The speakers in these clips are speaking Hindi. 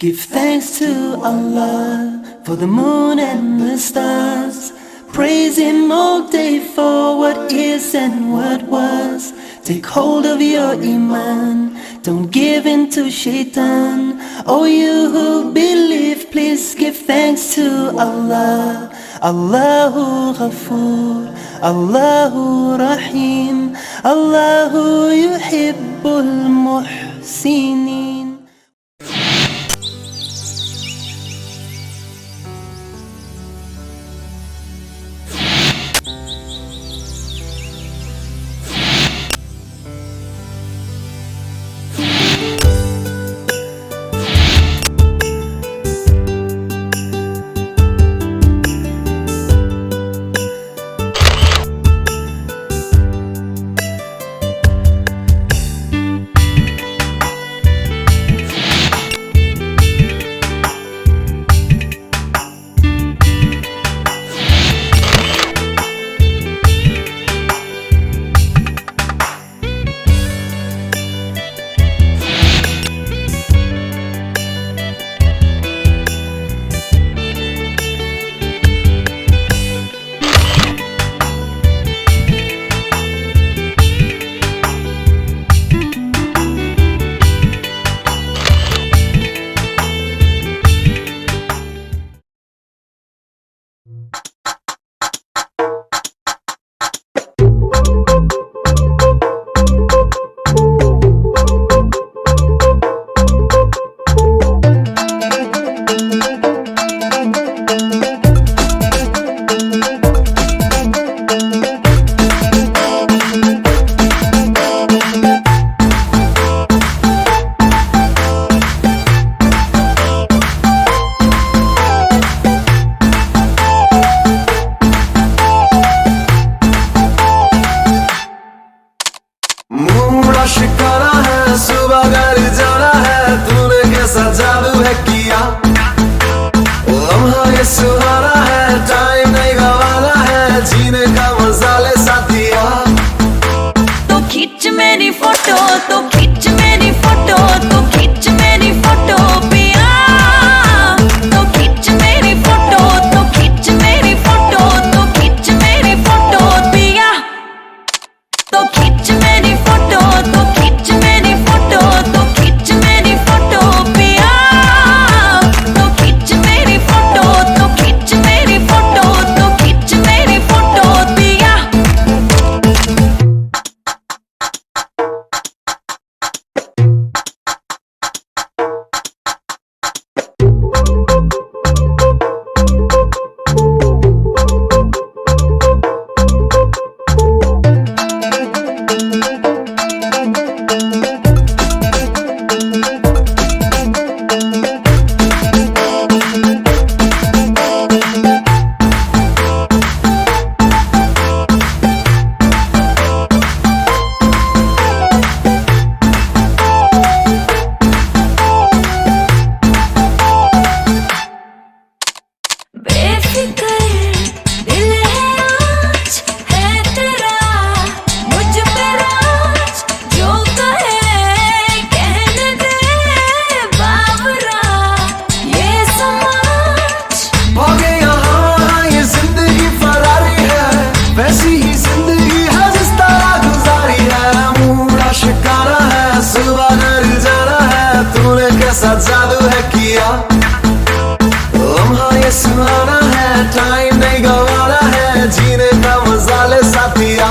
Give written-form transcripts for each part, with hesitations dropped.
Give thanks to Allah for the moon and the stars. Praise Him all day for what is and what was. Take hold of your iman, don't give in to shaitan. Oh, you who believe, please give thanks to Allah. Allahu Ghafoor, Allahu Rahim, Allahu Yuhibbul Muhsinin. Shikara है, सुबह घर जाना है, तूने कैसा जादू है किया। लम्हा ये सुहाना है, टाइम नहीं गवाना है, जीने का मजा ले साथिया। तो खींच मेरी फोटो, तो खींच मेरी फोटो, तो खींच मेरी फोटो पिया। तो खींच मेरी फोटो, तो खींच मेरी फोटो, तो खींच मेरी फोटो पिया। तो खींच मेरी फोटो, तो खींच मेरी फोटो, तो खींच मेरी फोटो पिया। तो खींच मेरी फोटो, तो खींच मेरी फोटो, तो खींच मेरी फोटो पिया। जादू है किया। लम्हा ये सुहाना है, टाइम नहीं गवाना है, जीने का मजा ले साथिया।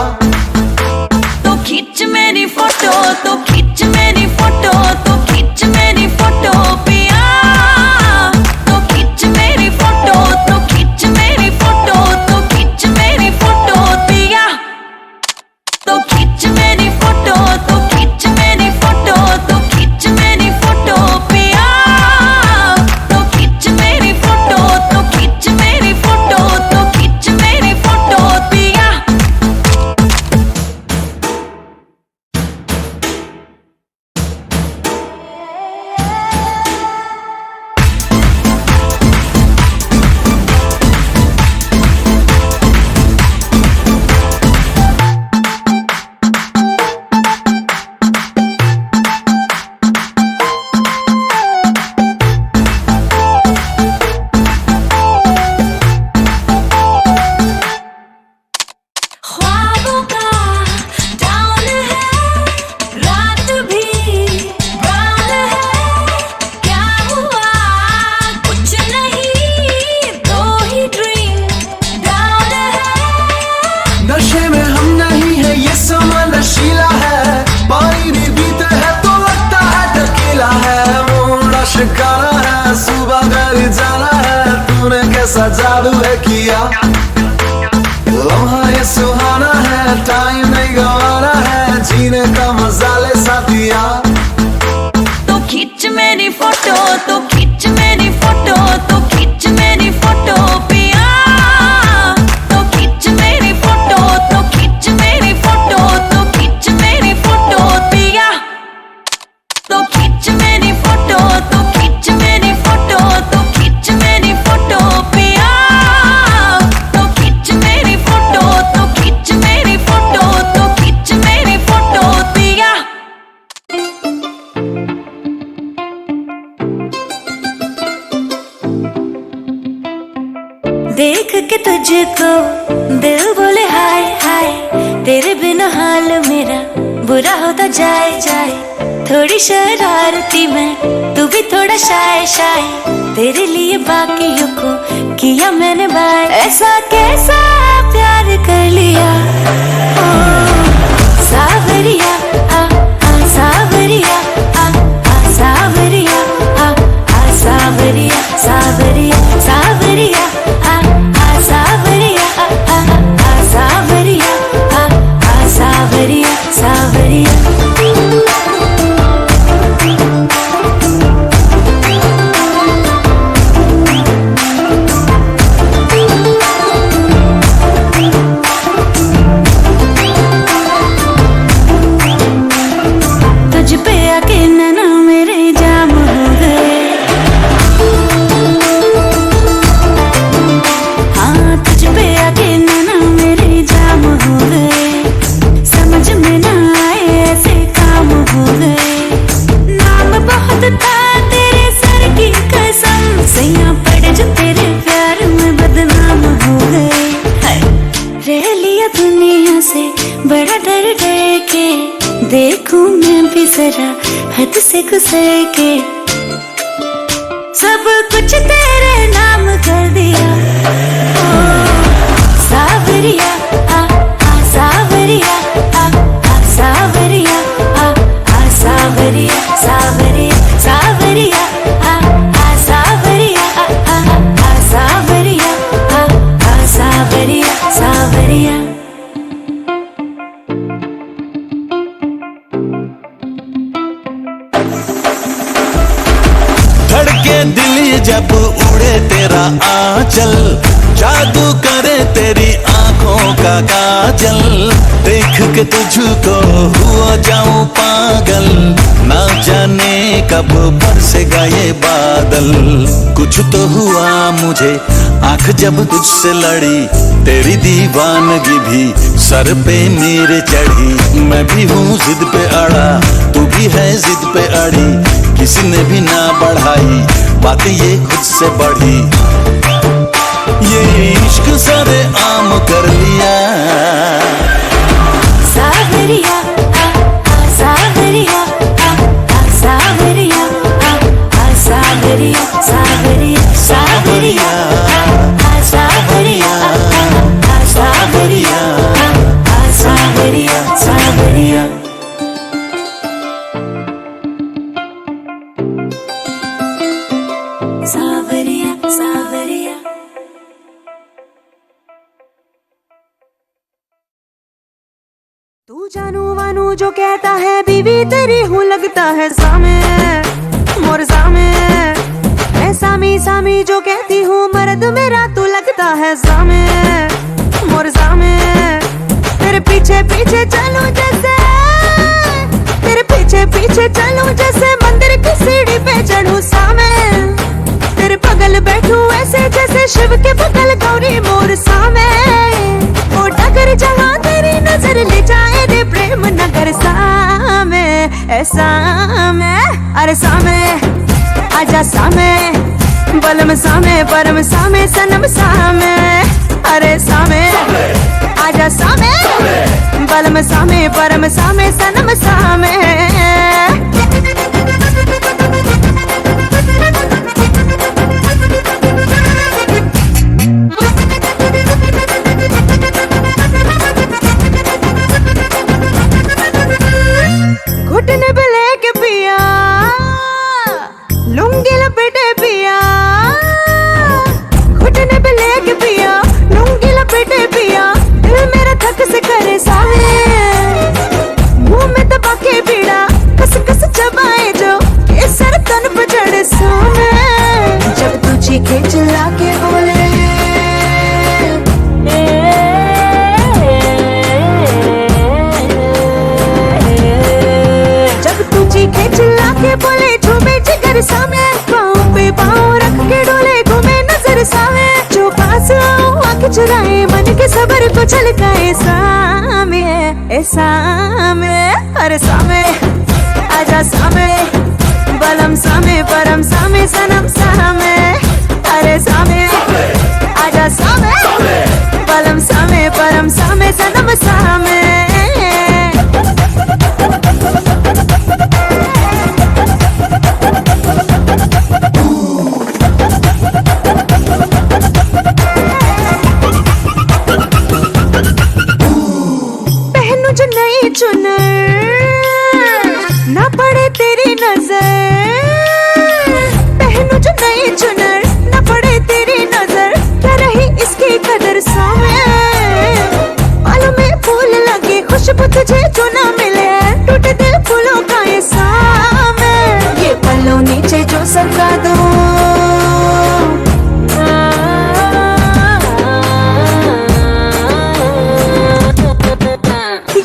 तो खींच मेरी फोटो, तो खींच मेरी फोटो, तो खींच मेरी फोटो पिया। तो खींच मेरी फोटो, तो खींच मेरी फोटो, तो खींच मेरी फोटो पिया। तो खींच मेरी फोटो, तो खींच मेरी फोटो, तो खींच मेरी फोटो पिया। तो खींच मेरी फोटो, तो खींच मेरी फोटो, कैसा जादू है किया, लम्हा ये सुहाना है, टाइम नहीं गवाना है, जीने का मजा ले साथिया। तो खींच मेरी फोटो, तो खींच मेरी फोटो, तो खींच मेरी फोटो पिया। तो खींच मेरी फोटो, तो खींच मेरी फोटो, तो खींच मेरी फोटो पिया। तो खींच मेरी फोटो, तो खींच मेरी फोटो, तो खींच मेरी फोटो पिया। तो खींच मेरी फोटो, तो खींच मेरी फोटो, तो खींच मेरी फोटो पिया। देख के तुझको दिल बोले हाय हाय, तेरे बिना हाल मेरा बुरा होता जाए जाए। थोड़ी शरारती मैं, तू भी थोड़ा शाय शाय, तेरे लिए बाकियों को किया मैंने बाय। ऐसा कैसा प्यार कर लिया ओ सावरिया, आ सावरिया, आ सावरिया, आ सावरिया, सावरिया, सावरिया, आ सावरिया, आ सावरिया, आ सावरिया, सावरिया। तुझ पे आके नैना मेरे जाम हो गए, हाँ तुझ पे आके नैना मेरे जाम हो गए। समझ में ना आए ऐसे काम हो गए। नाम बहुत था तेरे सर की कसम, सैया पड़ जो तेरे प्यार में बदनाम हो गए। हाय रह लिया दुनिया से बड़ा डर डर के, देखूं मैं भी जरा हद से गुजर के। सब कुछ तेरे नाम कर दिया ओ सावरिया, आ सावरिया, आ सावरिया, आ सावरिया, सावरिया, सावरिया, आ सावरिया, आ सावरिया, आ सावरिया, सावरिया। धड़के दिल जब उड़े तेरा आंचल, जादू करे तेरी आंखों का काजल। देख के तुझको हुआ जाऊं पागल, ना जाने कब बरसेगा ये बादल। कुछ तो हुआ मुझे आंख जब तुझसे लड़ी, तेरी दीवानगी भी सर पे मेरे चढ़ी। मैं भी हूँ जिद पे अड़ा, तू भी है जिद पे अड़ी, किसी ने भी ना बढ़ाई बातें ये खुद से बढ़ी। ये इश्क सारे आम कर लिया सावरिया, आ सावरिया, आ सावरिया, आ सावरिया, सावरिया, सावरिया, आ सावरिया, आ सावरिया, आ सावरिया, सावरिया। सावरिया, सावरिया। तू जानू वानू जो कहता है बीवी तेरी हूँ लगता है सामे मोर सामे। मैं सामी सामी जो कहती हूँ मर्द मेरा तू लगता है सामे मोर सामे। तेरे पीछे पीछे चलूं जैसे, तेरे पीछे पीछे चलूं जैसे मंदिर की सीढ़ी पे चढ़ूं सामे। तेरे बगल बैठूं ऐसे जैसे शिव के बगल गौरी मोर सामे। ओ डगर जहाँ तेरी नजर ले जाए रे प्रेम नगर सामे ऐसा में। अरे सामे आजा सामे, बलम सामे परम सामे सनम सामे। अरे सामे आजा सामे, बलम सामे परम सामे सनम सामे। घुटने पे लेके पिया, लुंगी लपेटे पिया, घुटने पे चीखे चिल्ला के बोले जब तू चीखे चिल्ला के बोले झूमे जिगर सामे पाँव पे पाँव रख के डोले घूमे नजर सामे जो पास आओ आँख चुराए मन के सबर को छलकाए सामे ए सामे अरे सामे आजा सामे बलम सामे परम सामे सनम सामे अरे सामे आजा सामे बलम सामे परम सामे सनम सामे पहनू जो नई चुनर ना पड़े तेरी नजर पहनू जो नई चुनर ना पड़े तेरी नजर क्या रही इसकी कदर सामे बालों में फूल लगे खुशबू तुझे जो ना मिले टूटे दिल फूलों का ये सामे ये पल्लों नीचे जो सरका दो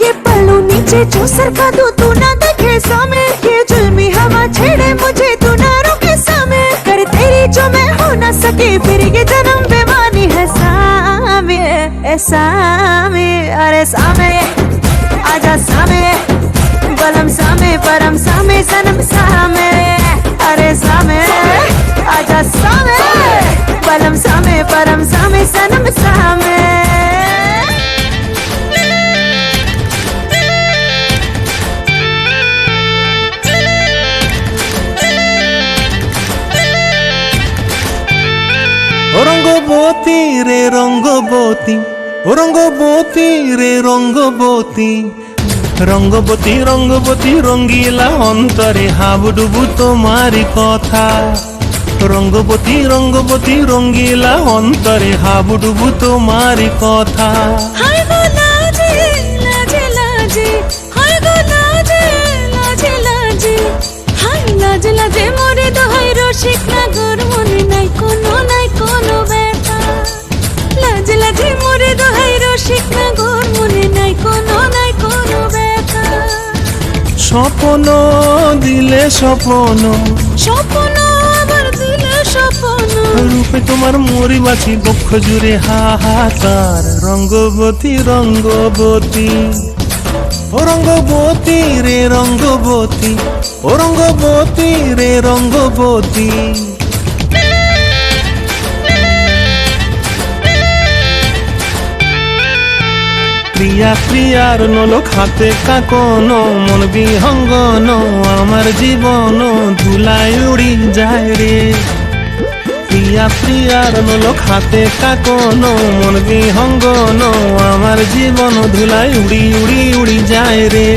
ये पल्लों नीचे जो सरका दो तू ना देखे सामे ये जुल्मी हवा छेड़े मुझे तू ना रोके सामे कर तेरी जो मैं हो ना सके फिर ये जन्म बेमानी है सामे ए सामे अरे सामे आजा सामे बलम सामे परम सामे सनम सामे अरे सामे आजा सामे बलम सामे परम सामे सनम सामे রঙ্গবতী রে রঙ্গবতী ও রঙ্গবতী রে রঙ্গবতী রঙ্গবতী রঙ্গবতী রঙ্গিলা অন্তরে হাবুডুবু তোমারি কথা রঙ্গবতী রঙ্গবতী রঙ্গিলা অন্তরে হাবুডুবু তোমারি কথা হায় গো লাজে লাজে লাজে হায় গো লাজে লাজে লাজে হায় লাজে লাজে মোরে দোহাই রসিক নাগর মনে নাই কোনো ব্যথা লাজে লাজে মোরে দোহাই রসিক নাগর মনে নাই কোনো ব্যথা স্বপ্ন দিলে স্বপ্ন স্বপ্ন আবার দিলে স্বপ্ন রূপে তোমার মরি বাছি বক্ষ জুড়ে হাহাকার রঙ্গবতী রঙ্গবতী ও রঙ্গবতী রে রঙ্গবতী ও রঙ্গবতী রে রঙ্গবতী প্রিয়া প্রিয়ার নলো খাতে কাকন মন বিহঙ্গন আমার জীবন ধুলায় উড়ি যায় রে প্রিয়া প্রিয়ার নলো খাতে কাকন মন বিহঙ্গন আমার জীবন ধুলায় উড়ি উড়ি উড়ি যায় রে